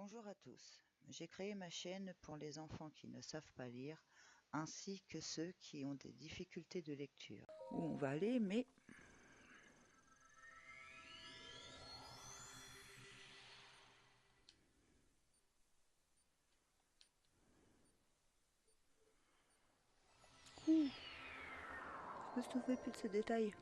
Bonjour à tous, j'ai créé ma chaîne pour les enfants qui ne savent pas lire, ainsi que ceux qui ont des difficultés de lecture. Où on va aller, mais... Ouh, je me souviens plus de ces détails.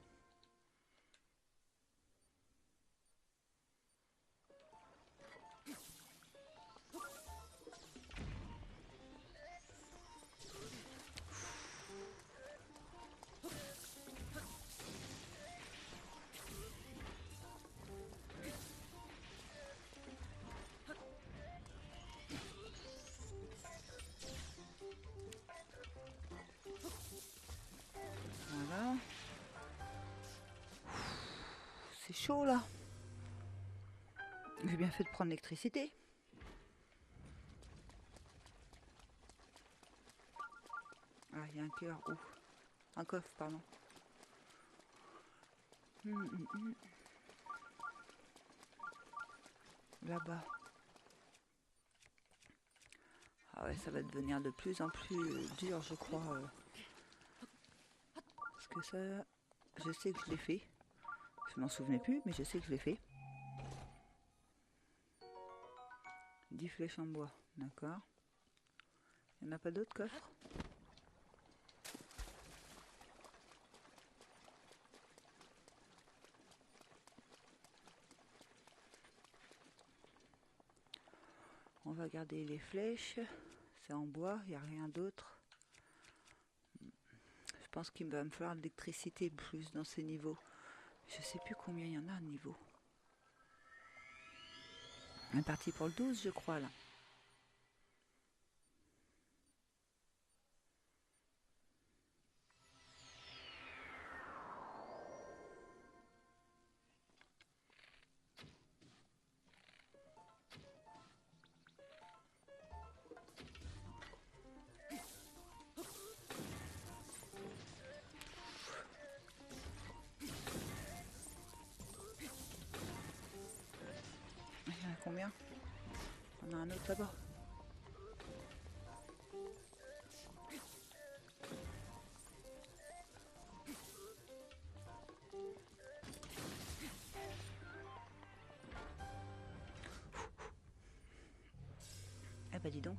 Voilà. C'est chaud là. J'ai bien fait de prendre l'électricité. Ah, il y a un cœur. Ouh. Un coffre, pardon. Là-bas. Ah ouais, ça va devenir de plus en plus dur, je crois. Parce que ça, je sais que je l'ai fait. Je m'en souvenais plus, mais je sais que je l'ai fait. 10 flèches en bois, d'accord. Il n'y en a pas d'autres coffres? On va garder les flèches. C'est en bois, il n'y a rien d'autre. Je pense qu'il va me falloir de l'électricité plus dans ces niveaux. Je sais plus combien il y en a de niveaux. On est parti pour le 12, je crois, là. Il y en a combien? On a un autre là-bas. Eh ben dis donc.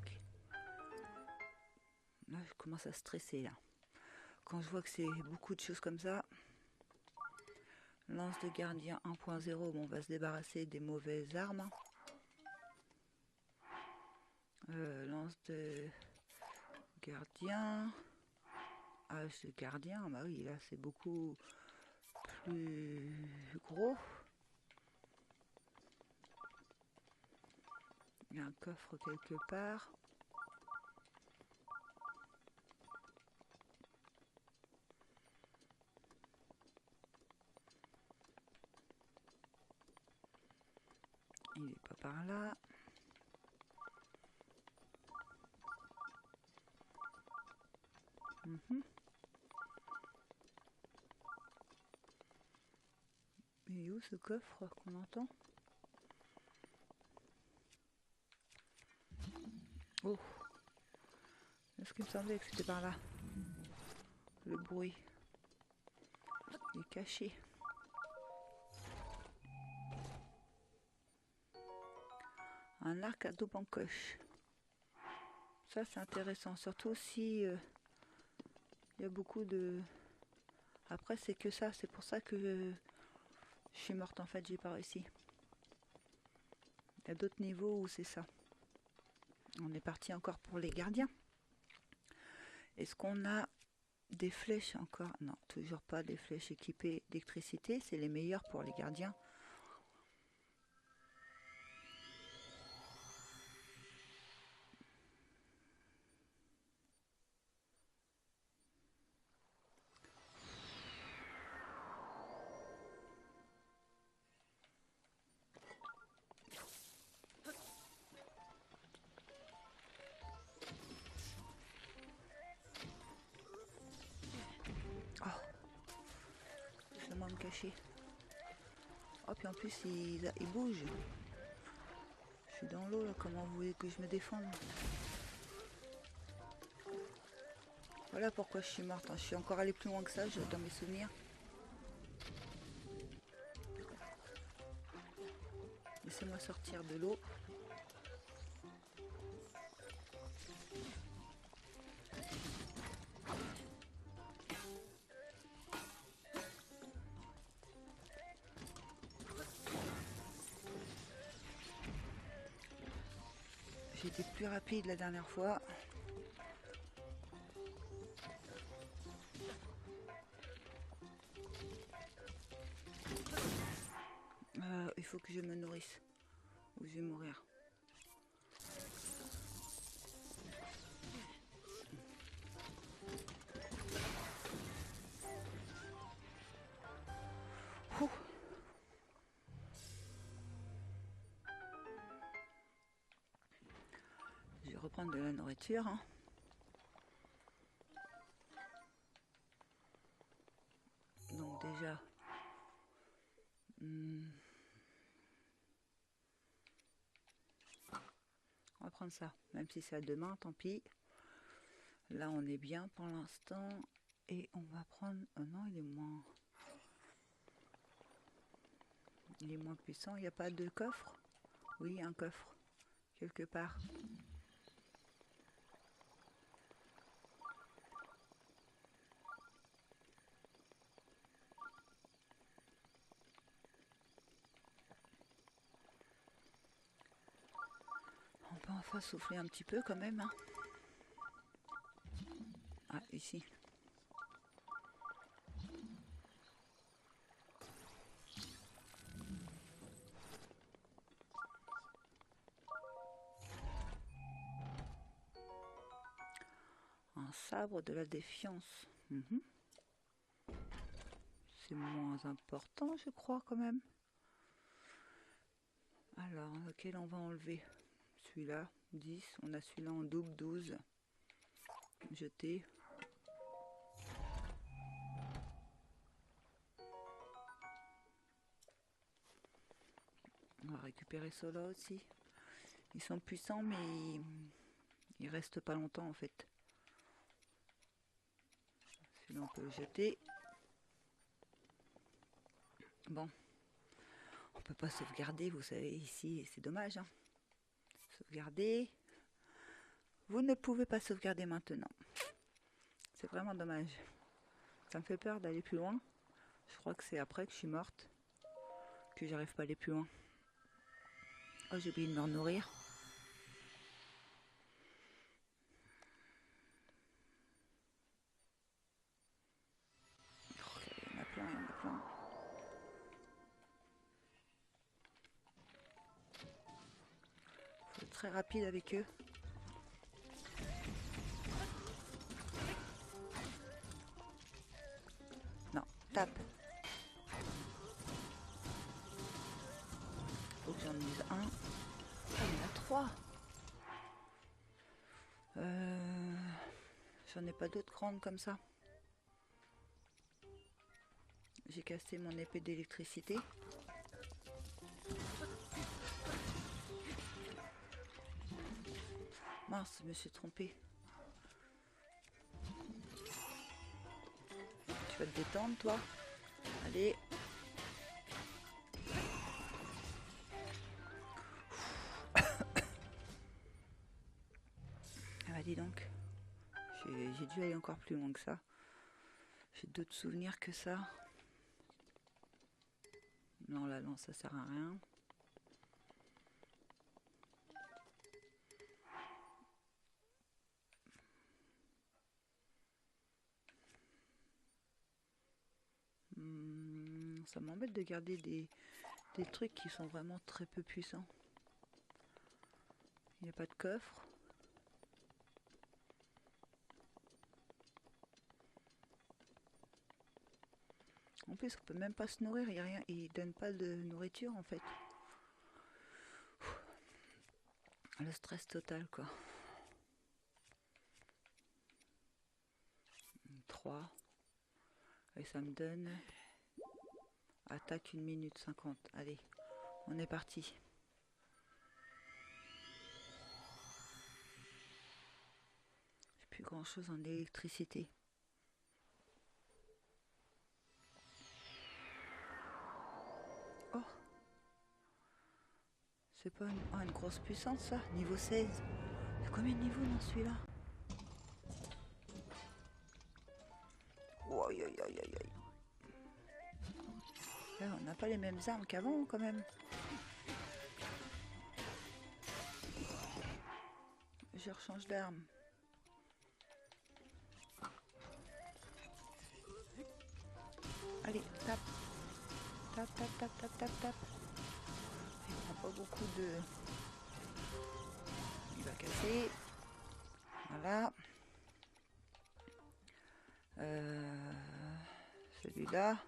Là, je commence à stresser, là. Quand je vois que c'est beaucoup de choses comme ça. Lance de gardien 1.0, bon, on va se débarrasser des mauvaises armes. Lance de gardien. Âge de gardien, bah oui, là c'est beaucoup plus gros. Il y a un coffre quelque part. Il n'est pas par là. Et où ce coffre qu'on entend? Oh! Est-ce qu'il me semblait que c'était par là? Le bruit est caché. Un arc à double encoche. Ça c'est intéressant, surtout si il y a beaucoup de... Après c'est que ça, c'est pour ça que je suis morte en fait, j'ai pas réussi. Il y a d'autres niveaux où c'est ça. On est parti encore pour les gardiens. Est-ce qu'on a des flèches encore? Non, toujours pas des flèches équipées d'électricité. C'est les meilleures pour les gardiens. Oh, je vais me cacher. Oh, puis en plus, il bouge. Je suis dans l'eau là, comment vous voulez que je me défende? Voilà pourquoi je suis morte, hein. Je suis encore allée plus loin que ça dans mes souvenirs. Laissez-moi sortir de l'eau. J'étais plus rapide la dernière fois. Il faut que je me nourrisse ou je vais mourir. Ouh. Je vais reprendre de la nourriture. Hein. Donc déjà, on va prendre ça, même si c'est à deux mains, tant pis. Là on est bien pour l'instant. Et on va prendre... Oh non, il est moins puissant. Il n'y a pas de coffre? Oui, un coffre. Quelque part. On peut enfin souffler un petit peu quand même. Hein. Ah, ici. Un sabre de la défiance. C'est moins important, je crois, quand même. Alors, lequel on va enlever? Celui-là, 10. On a celui-là en double, 12. Jeter. On va récupérer ceux-là aussi. Ils sont puissants, mais ils restent pas longtemps, en fait. Celui-là, on peut le jeter. Bon. On peut pas sauvegarder, vous savez, ici, c'est dommage. Hein. Sauvegarder. Vous ne pouvez pas sauvegarder maintenant. C'est vraiment dommage. Ça me fait peur d'aller plus loin. Je crois que c'est après que je suis morte que j'arrive pas à aller plus loin. Oh, j'ai oublié de me nourrir. Oh, il y en a plein, il y en a plein. Faut être très rapide avec eux. Non, tape. Faut que j'en use un. Ah, il y en a 3. J'en ai pas d'autres grandes comme ça. J'ai cassé mon épée d'électricité. Mince, je me suis trompée. Tu vas te détendre, toi? Allez. Ah bah dis donc. J'ai dû aller encore plus loin que ça. J'ai d'autres souvenirs que ça. Non, là, non, ça sert à rien. Ça m'embête de garder des trucs qui sont vraiment très peu puissants. Il n'y a pas de coffre. En plus, on peut même pas se nourrir, il y a rien, ils donnent pas de nourriture en fait. Le stress total quoi. 3. Et ça me donne attaque 1 minute 50. Allez, on est parti. grand chose en électricité. Oh, c'est pas une grosse puissance ça, niveau 16. Il y a combien de niveaux dans celui-là? Oh, aïe, aïe, aïe, aïe, aïe. Là, on n'a pas les mêmes armes qu'avant quand même. Je rechange d'arme. Allez, tape. Tape, tape, tape, tape, tape, tape. Il prend pas beaucoup de... Il va casser. Voilà. Celui-là.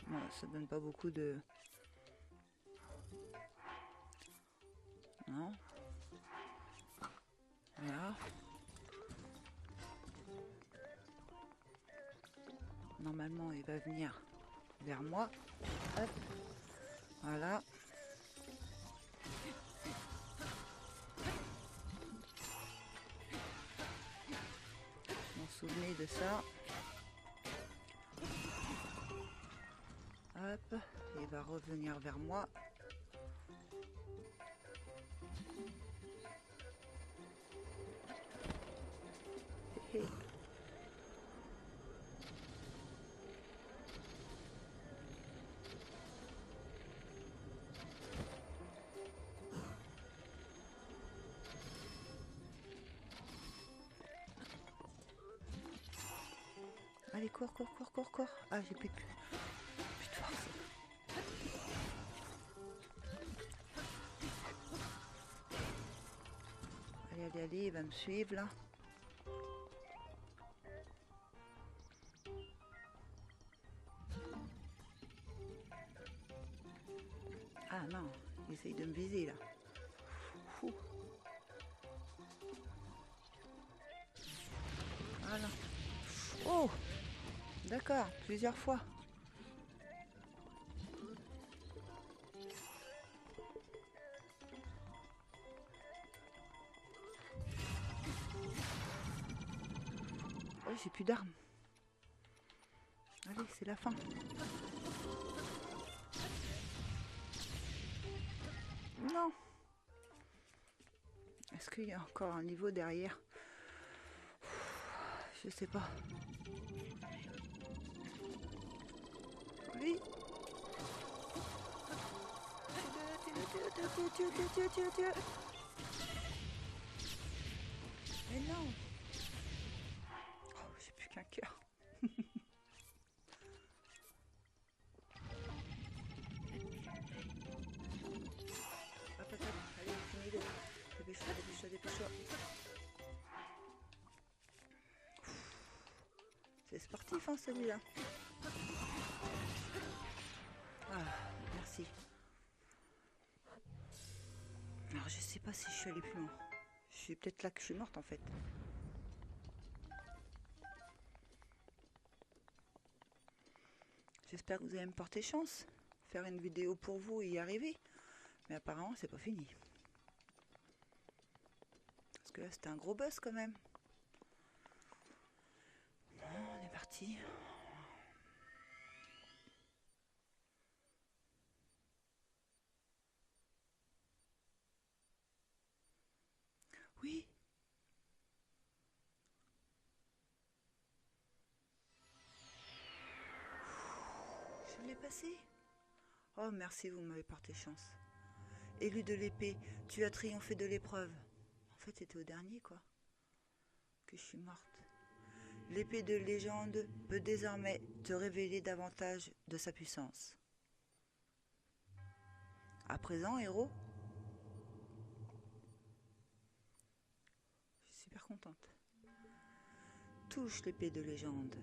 Bon, ça donne pas beaucoup de... Non. Voilà. Normalement, il va venir vers moi. Hop. Voilà. Je m'en souvenais de ça. Hop. Il va revenir vers moi. Hé hé. Allez, cours, cours, cours, cours, cours. Ah, j'ai plus de force. Allez, allez, allez, il va me suivre là. Ah non, il essaye de me viser là. Fou. Voilà. Oh, d'accord, plusieurs fois. Oh, j'ai plus d'armes. Allez, c'est la fin. Non. Est-ce qu'il y a encore un niveau derrière? Je sais pas. Oui. Tue. Mais non. Oh, j'ai plus qu'un cœur. Hop, hop, hop. Allez, finis-le. Dépêche-toi, dépêche-toi, dépêche-toi. C'est sportif, hein, celui-là. Ah, merci. Alors, je sais pas si je suis allée plus loin. Je suis peut-être là que je suis morte, en fait. J'espère que vous allez me porter chance. Faire une vidéo pour vous et y arriver. Mais apparemment, c'est pas fini. Parce que là, c'était un gros buzz quand même. Bon, on est parti. Oui. Je l'ai passé. Oh, merci, vous m'avez porté chance. Élu de l'épée, tu as triomphé de l'épreuve. En fait, c'était au dernier, quoi. Que je suis morte. L'épée de légende peut désormais te révéler davantage de sa puissance. À présent, héros, je suis super contente. Touche l'épée de légende.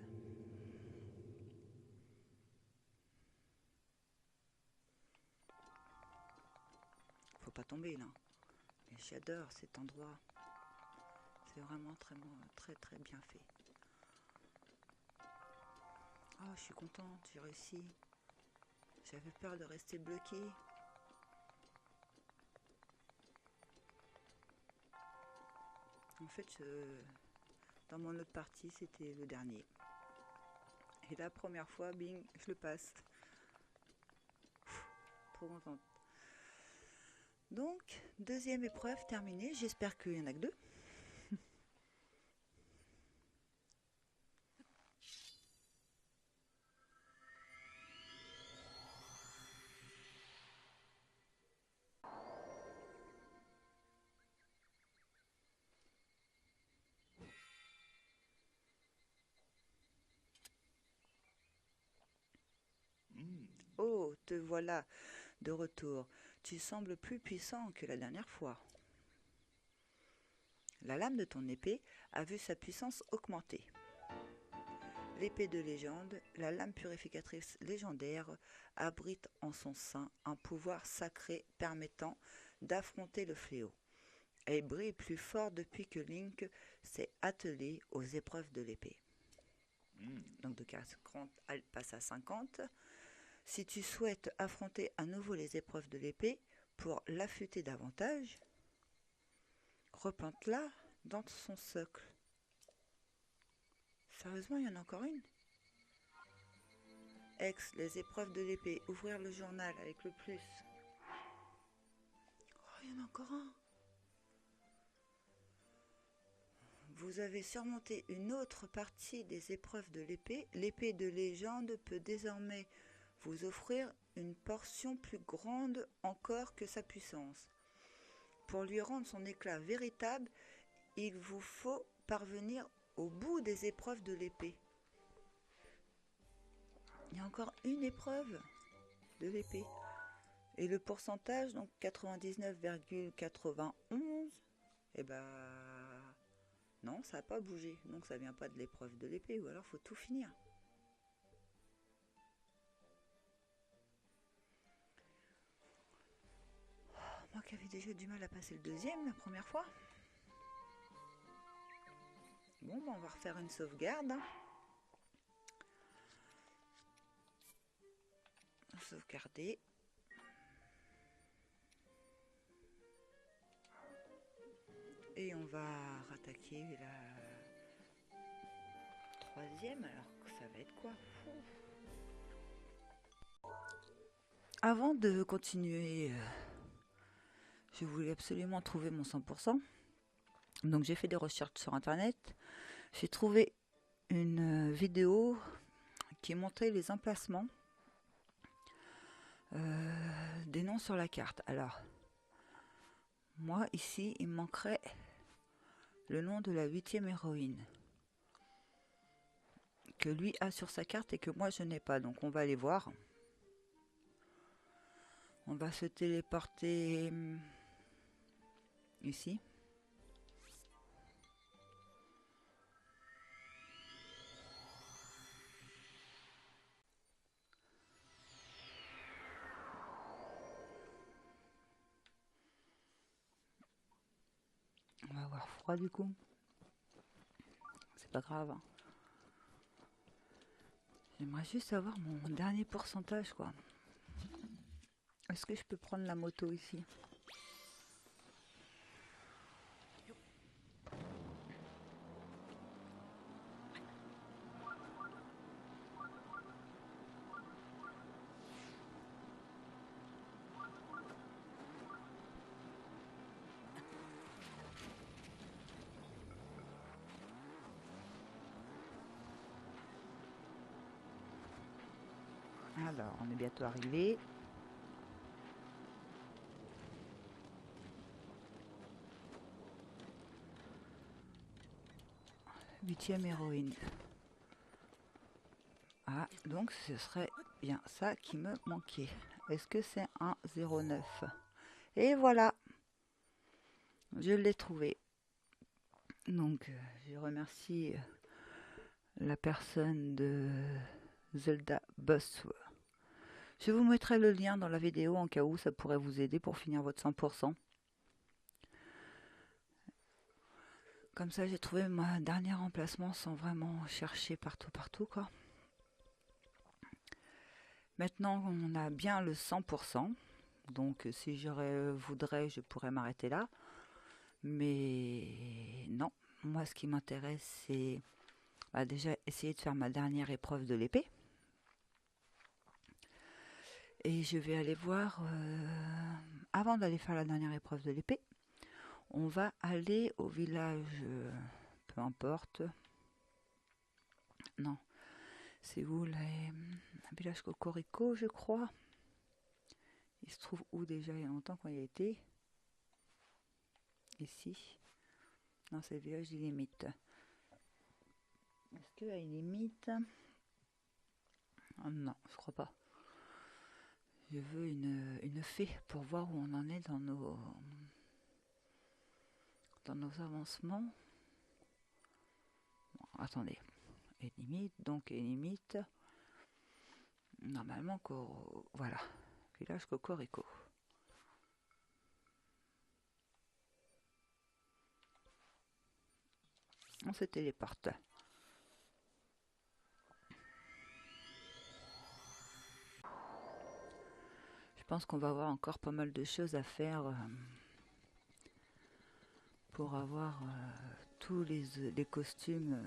Faut pas tomber là. Mais j'adore cet endroit. C'est vraiment très, très, très bien fait. Oh, je suis contente, j'ai réussi. J'avais peur de rester bloquée. En fait, dans mon autre partie, c'était le dernier. Et la première fois, bing, je le passe. Trop contente. Donc, deuxième épreuve terminée. J'espère qu'il n'y en a que deux. Oh, te voilà de retour. Tu sembles plus puissant que la dernière fois. La lame de ton épée a vu sa puissance augmenter. L'épée de légende, la lame purificatrice légendaire, abrite en son sein un pouvoir sacré permettant d'affronter le fléau. Elle brille plus fort depuis que Link s'est attelé aux épreuves de l'épée. Donc de 40, elle passe à 50. Si tu souhaites affronter à nouveau les épreuves de l'épée pour l'affûter davantage, replante-la dans son socle. Sérieusement, il y en a encore une? Ex, les épreuves de l'épée, ouvrir le journal avec le plus. Oh, il y en a encore un. Vous avez surmonté une autre partie des épreuves de l'épée. L'épée de légende peut désormais vous offrir une portion plus grande encore que sa puissance. Pour lui rendre son éclat véritable, il vous faut parvenir au bout des épreuves de l'épée. Il y a encore une épreuve de l'épée. Et le pourcentage, donc 99,91, eh ben non, ça n'a pas bougé. Donc ça vient pas de l'épreuve de l'épée, ou alors faut tout finir. Moi qui avais déjà du mal à passer le deuxième la première fois. Bon, ben on va refaire une sauvegarde. Sauvegarder. Et on va rattaquer la troisième, alors que ça va être quoi? Avant de continuer, je voulais absolument trouver mon 100%. Donc j'ai fait des recherches sur internet. J'ai trouvé une vidéo qui montrait les emplacements des noms sur la carte. Alors, moi ici, il me manquerait le nom de la 8e héroïne que lui a sur sa carte et que moi je n'ai pas. Donc on va aller voir. On va se téléporter ici. On va avoir froid du coup. C'est pas grave. Hein. J'aimerais juste avoir mon dernier pourcentage quoi. Est-ce que je peux prendre la moto ici? Alors, on est bientôt arrivé. Huitième héroïne. Ah, donc ce serait bien ça qui me manquait. Est-ce que c'est un 09? Et voilà, je l'ai trouvé. Donc, je remercie la personne de Zelda Boss. Je vous mettrai le lien dans la vidéo en cas où ça pourrait vous aider pour finir votre 100%. Comme ça, j'ai trouvé mon dernier emplacement sans vraiment chercher partout quoi. Maintenant, on a bien le 100%. Donc, si je voudrais, je pourrais m'arrêter là. Mais non, moi, ce qui m'intéresse, c'est déjà essayer de faire ma dernière épreuve de l'épée. Et je vais aller voir, avant d'aller faire la dernière épreuve de l'épée, on va aller au village, peu importe. Non, c'est où là? Un village Cocorico, je crois. Il se trouve où déjà? Il y a longtemps qu'on y a été. Ici. Non, c'est le village des limites. Est-ce qu'il y a une limite? Oh, non, je crois pas. Je veux une fée pour voir où on en est dans nos avancements. Bon, attendez. Et limite, donc et limite. Normalement, voilà. Village Cocorico. On se téléporte. Je pense qu'on va avoir encore pas mal de choses à faire pour avoir tous les costumes.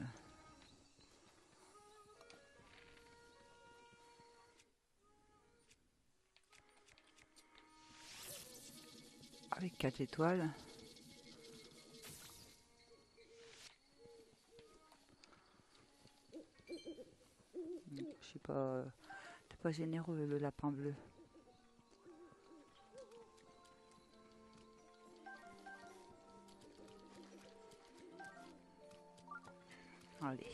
Avec 4 étoiles. Je sais pas. T'es pas généreux le lapin bleu. Allez.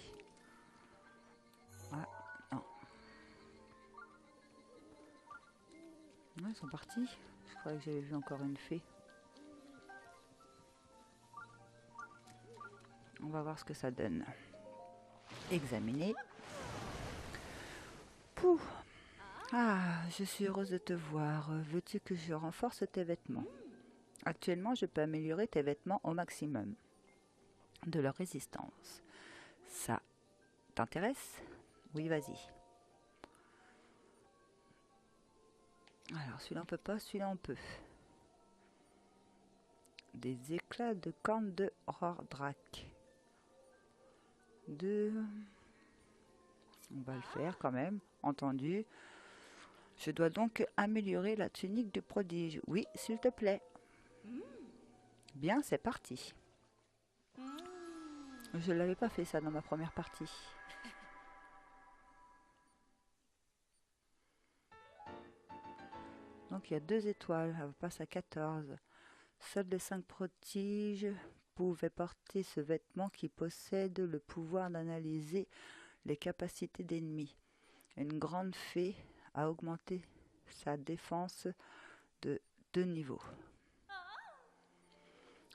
Ah, non. Non, ils sont partis. Je croyais que j'avais vu encore une fée. On va voir ce que ça donne. Examiner. Pouh. Ah, je suis heureuse de te voir. Veux-tu que je renforce tes vêtements? Actuellement, je peux améliorer tes vêtements au maximum de leur résistance. Ça t'intéresse? Oui, vas-y. Alors, celui-là on peut pas, celui-là on peut. Des éclats de cornes de Rordrak. On va le faire quand même, entendu. Je dois donc améliorer la tunique du prodige. Oui, s'il te plaît. Bien, c'est parti. Je l'avais pas fait ça dans ma première partie. Donc il y a 2 étoiles, elle passe à 14. Seuls les 5 prodiges pouvaient porter ce vêtement qui possède le pouvoir d'analyser les capacités d'ennemis. Une grande fée a augmenté sa défense de 2 niveaux.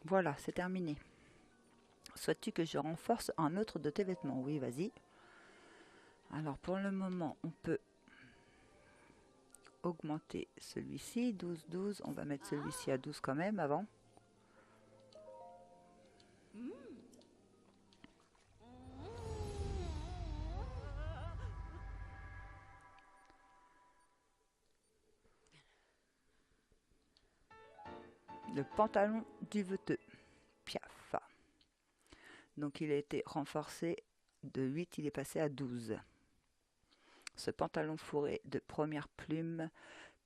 Voilà, c'est terminé. Souhaites-tu que je renforce un autre de tes vêtements? Oui, vas-y. Alors pour le moment, on peut augmenter celui-ci, 12, 12. On va mettre celui-ci à 12 quand même avant. Le pantalon du veteux. Piaf. Donc il a été renforcé de 8, il est passé à 12. Ce pantalon fourré de première plume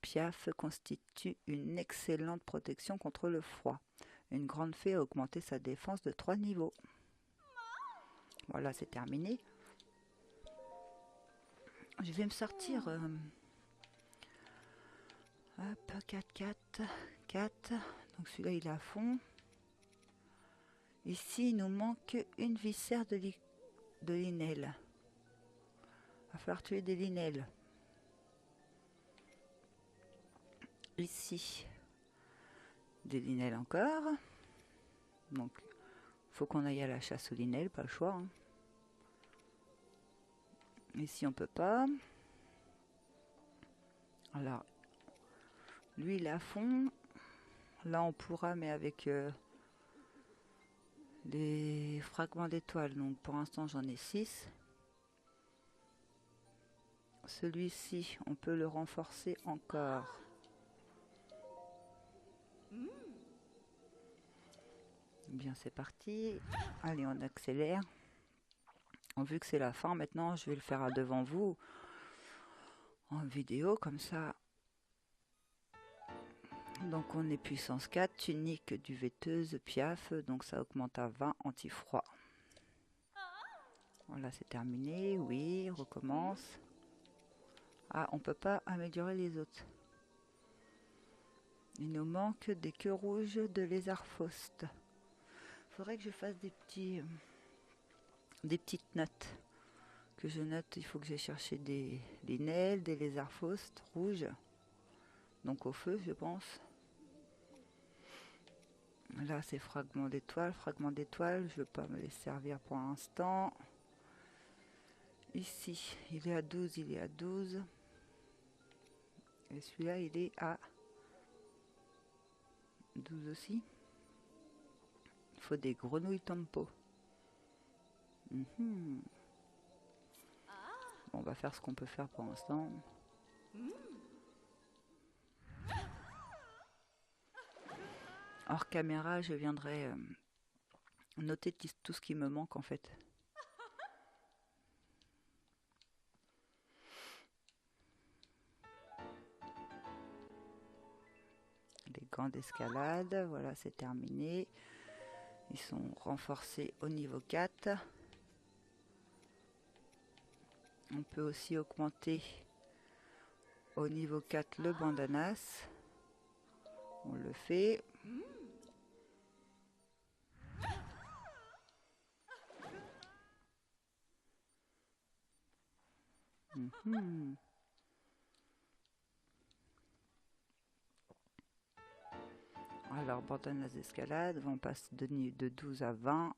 Piaf constitue une excellente protection contre le froid. Une grande fée a augmenté sa défense de 3 niveaux. Voilà, c'est terminé. Je vais me sortir... hop, 4, 4, 4. Donc celui-là, il est à fond. Ici, il nous manque une viscère de linel. Il va falloir tuer des linels. Ici, des linels encore. Donc, faut qu'on aille à la chasse aux linels, pas le choix. Hein. Ici, on peut pas. Alors, lui, il est à fond. Là, on pourra, mais avec des fragments d'étoiles. Donc, pour l'instant, j'en ai 6. Celui-ci, on peut le renforcer encore. Bien, c'est parti. Allez, on accélère. Vu que c'est la fin, maintenant, je vais le faire devant vous en vidéo, comme ça. Donc, on est puissance 4, tunique duvetteuse, piaf. Donc, ça augmente à 20 anti-froid. Voilà, c'est terminé. Oui, recommence. Ah, on peut pas améliorer les autres. Il nous manque des queues rouges de lézard Faust. Faudrait que je fasse des petites notes. Que je note, il faut que j'ai cherché des linelles, des lézards Faust rouges. Donc au feu, je pense. Là, c'est fragment d'étoile. Fragment d'étoile, je ne veux pas me les servir pour l'instant. Ici, il est à 12, il est à 12. Et celui-là, il est à 12 aussi. Il faut des grenouilles tempo. Bon, on va faire ce qu'on peut faire pour l'instant. Hors caméra, je viendrai noter tout ce qui me manque en fait. Les gants d'escalade, voilà, c'est terminé. Ils sont renforcés au niveau 4. On peut aussi augmenter au niveau 4 le bandanas. On le fait. Alors, bandanas d'escalade, on passe de 12 à 20.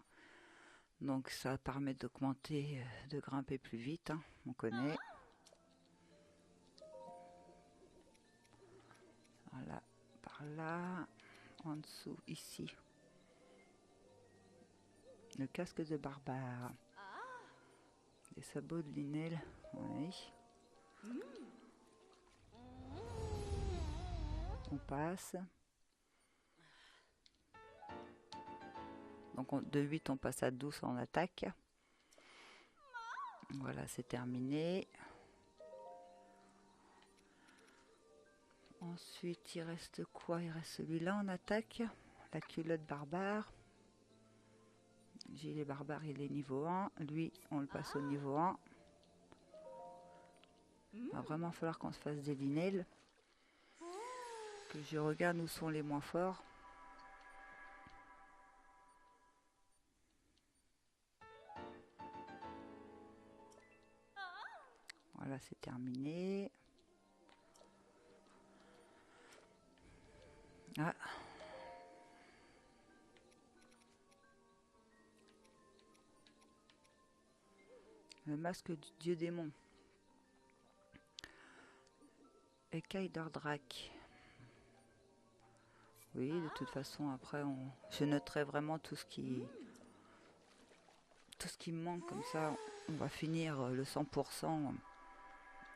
Donc, ça permet d'augmenter, de grimper plus vite. Hein, on connaît. Voilà, par là. En dessous, ici. Le casque de barbare. Des sabots de linelle. Oui. On passe. Donc de 8 on passe à 12 en attaque. Voilà, c'est terminé. Ensuite il reste quoi? Il reste celui-là en attaque. La culotte barbare. Gilet barbare, il est niveau 1. Lui, on le passe au niveau 1. Il va vraiment falloir qu'on se fasse des linelles. Que je regarde où sont les moins forts. Voilà, c'est terminé. Ah. Le masque du dieu démon. Écaille d'Ordrak. Oui, de toute façon, après, je noterai vraiment tout ce qui me manque. Comme ça, on va finir le 100%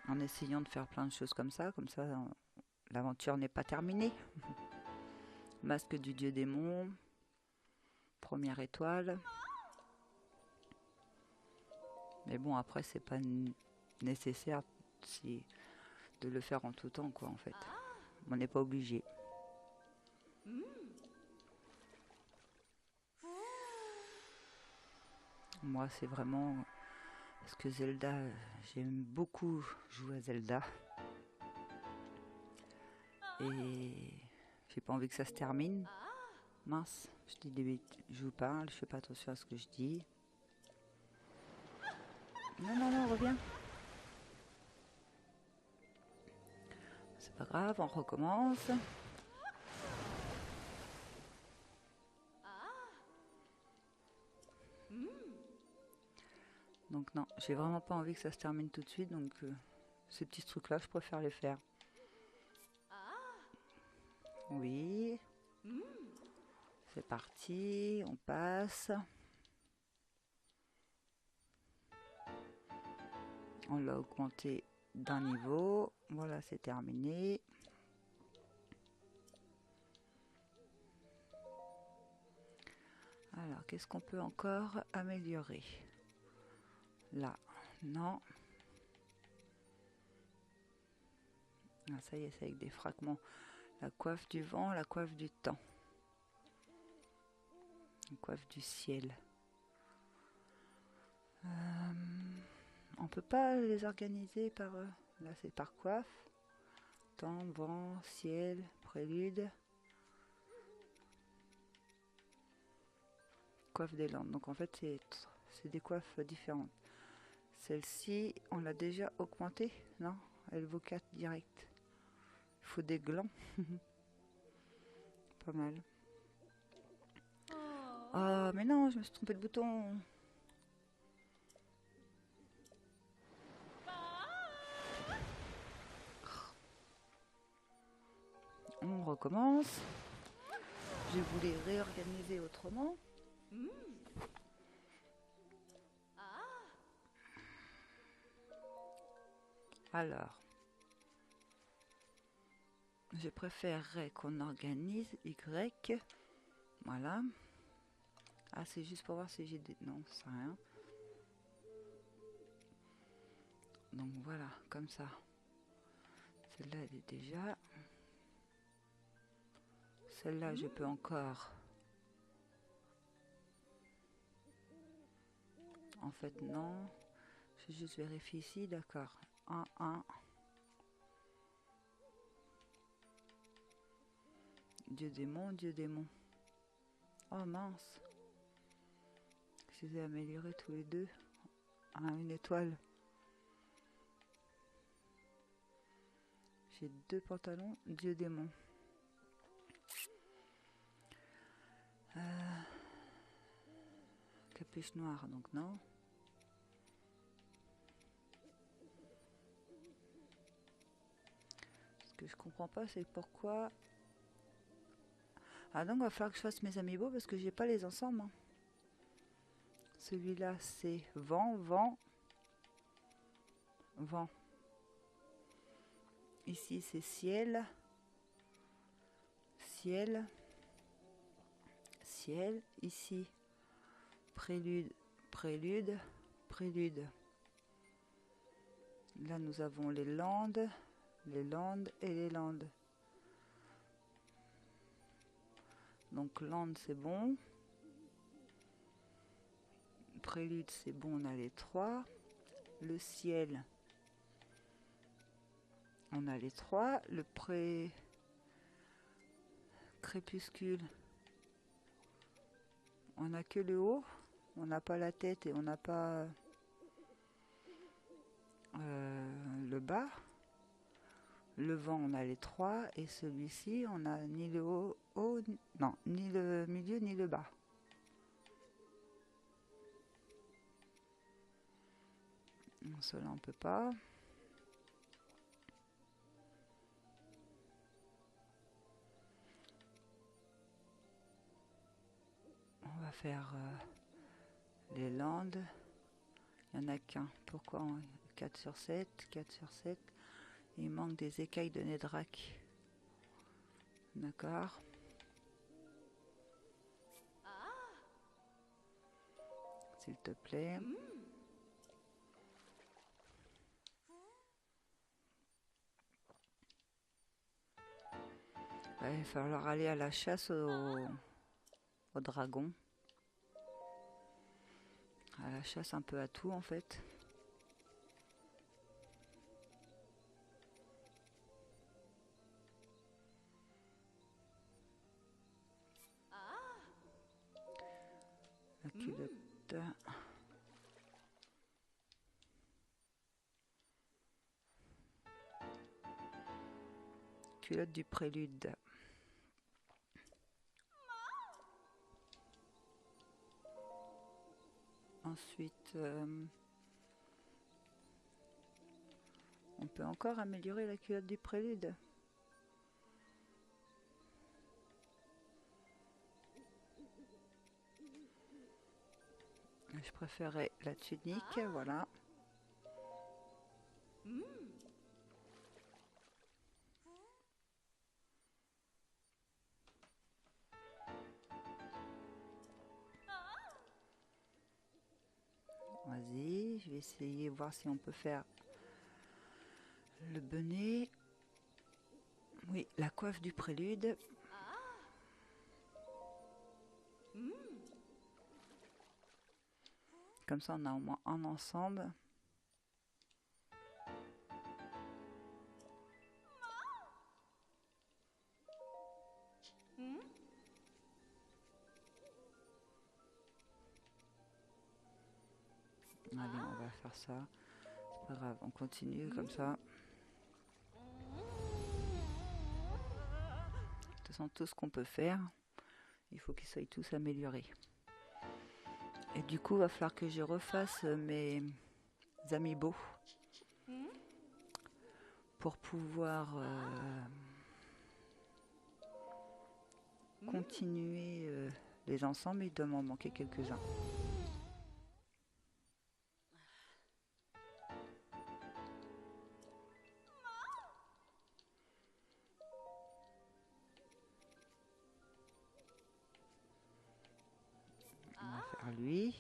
en essayant de faire plein de choses comme ça. Comme ça, l'aventure n'est pas terminée. Masque du dieu démon. Première étoile. Mais bon, après, c'est pas nécessaire de le faire en tout temps, quoi, en fait. On n'est pas obligé. Moi, c'est vraiment... Parce que Zelda, j'aime beaucoup jouer à Zelda. Et j'ai pas envie que ça se termine. Mince, je dis des bêtises, je vous parle, je fais pas attention à ce que je dis. Non, reviens. C'est pas grave, on recommence. Donc non, j'ai vraiment pas envie que ça se termine tout de suite, donc ces petits trucs là, je préfère les faire. Oui. C'est parti, on passe. On l'a augmenté d'un niveau. Voilà, c'est terminé. Alors, qu'est-ce qu'on peut encore améliorer? Là, non. Ah, ça y est, c'est avec des fragments. La coiffe du vent, la coiffe du temps. La coiffe du ciel. On peut pas les organiser par... là, c'est par coiffe. Temps, vent, ciel, prélude. Coiffe des Landes. Donc en fait, c'est des coiffes différentes. Celle-ci, on l'a déjà augmentée, non? Elle vaut 4 direct. Il faut des glands. Pas mal. Ah, mais non, je me suis trompé de bouton. On recommence. Je voulais réorganiser autrement. Alors, je préférerais qu'on organise Y. Voilà. Ah, c'est juste pour voir si j'ai des... Non, c'est rien. Donc voilà, comme ça. Celle-là, elle est déjà... Celle-là, je peux encore... En fait, non. Je juste vérifie ici, d'accord. 1, 1. Dieu démon, Dieu démon. Oh mince. Je les ai améliorés tous les deux à une étoile. J'ai 2 pantalons, Dieu démon. Capuche noire, donc non. Ce que je comprends pas, c'est pourquoi... Ah donc, il va falloir que je fasse mes amiibo parce que j'ai pas les ensembles. Hein. Celui-là, c'est vent, vent, vent. Ici, c'est ciel, ciel, ciel. Ici, prélude, prélude, prélude. Là, nous avons les Landes et les Landes. Donc, Landes, c'est bon. Prélude, c'est bon, on a les 3. Le ciel, on a les 3. Le crépuscule, on n'a que le haut. On n'a pas la tête et on n'a pas le bas. Le vent, on a les 3. Et celui-ci, on n'a ni le haut, non, ni le milieu, ni le bas. Cela, on peut pas. On va faire les Landes. Il n'y en a qu'un. Pourquoi 4 sur 7, 4 sur 7. Il manque des écailles de Nédrac. D'accord. S'il te plaît. Ouais, il va falloir aller à la chasse au dragon. À la chasse un peu à tout en fait. La culotte. Culotte du prélude. Ensuite, on peut encore améliorer la culotte du prélude. Je préférais la tunique, voilà. Vas-y, je vais essayer de voir si on peut faire le bonnet. Oui, la coiffe du prélude. Comme ça, on a au moins un ensemble. Allez, on va faire ça. C'est pas grave, on continue comme ça. De toute façon, tout ce qu'on peut faire, il faut qu'ils soient tous améliorés. Et du coup, il va falloir que je refasse mes amiibo pour pouvoir continuer les ensembles. Il doit m'en manquer quelques-uns. On va faire lui.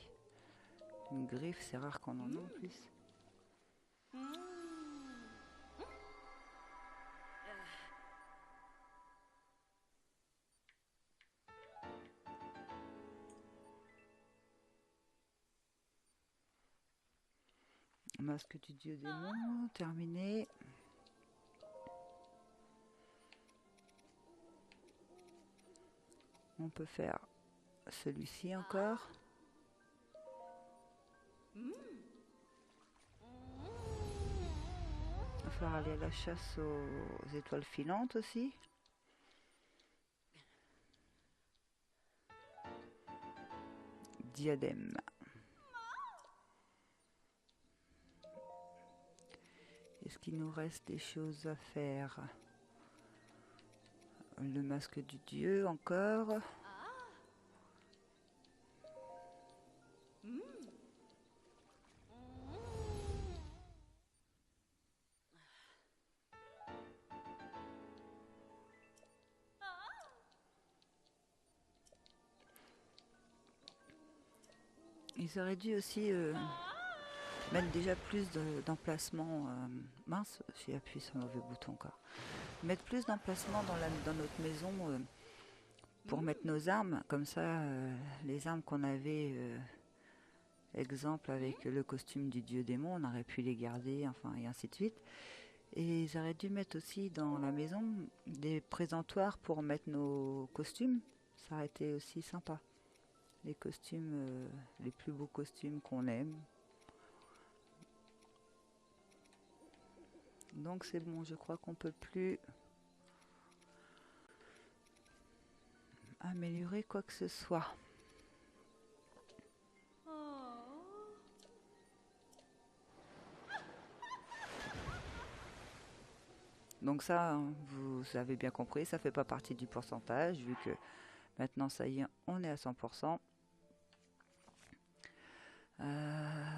Une griffe, c'est rare qu'on en ait en plus. Masque du dieu démon, terminé. On peut faire celui-ci encore. Il va falloir aller à la chasse aux étoiles filantes aussi. Diadème. Est-ce qu'il nous reste des choses à faire? Le masque du dieu encore. Ils auraient dû aussi mettre déjà plus d'emplacements. Mince, j'ai appuyé sur le mauvais bouton encore. Mettre plus d'emplacements dans notre maison pour mettre nos armes. Comme ça, les armes qu'on avait, exemple avec le costume du dieu démon, on aurait pu les garder, enfin, et ainsi de suite. Et ils auraient dû mettre aussi dans la maison des présentoirs pour mettre nos costumes. Ça aurait été aussi sympa. Les costumes, les plus beaux costumes qu'on aime. Donc c'est bon, je crois qu'on peut plus améliorer quoi que ce soit. Donc ça, vous avez bien compris, ça fait pas partie du pourcentage, vu que maintenant ça y est, on est à 100%.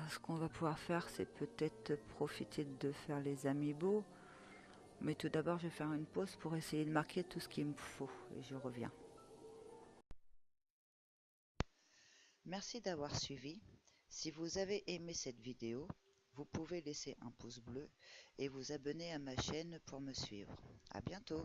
Ce qu'on va pouvoir faire, c'est peut-être profiter de faire les amiibo. Mais tout d'abord, je vais faire une pause pour essayer de marquer tout ce qu'il me faut. Et je reviens. Merci d'avoir suivi. Si vous avez aimé cette vidéo, vous pouvez laisser un pouce bleu et vous abonner à ma chaîne pour me suivre. À bientôt!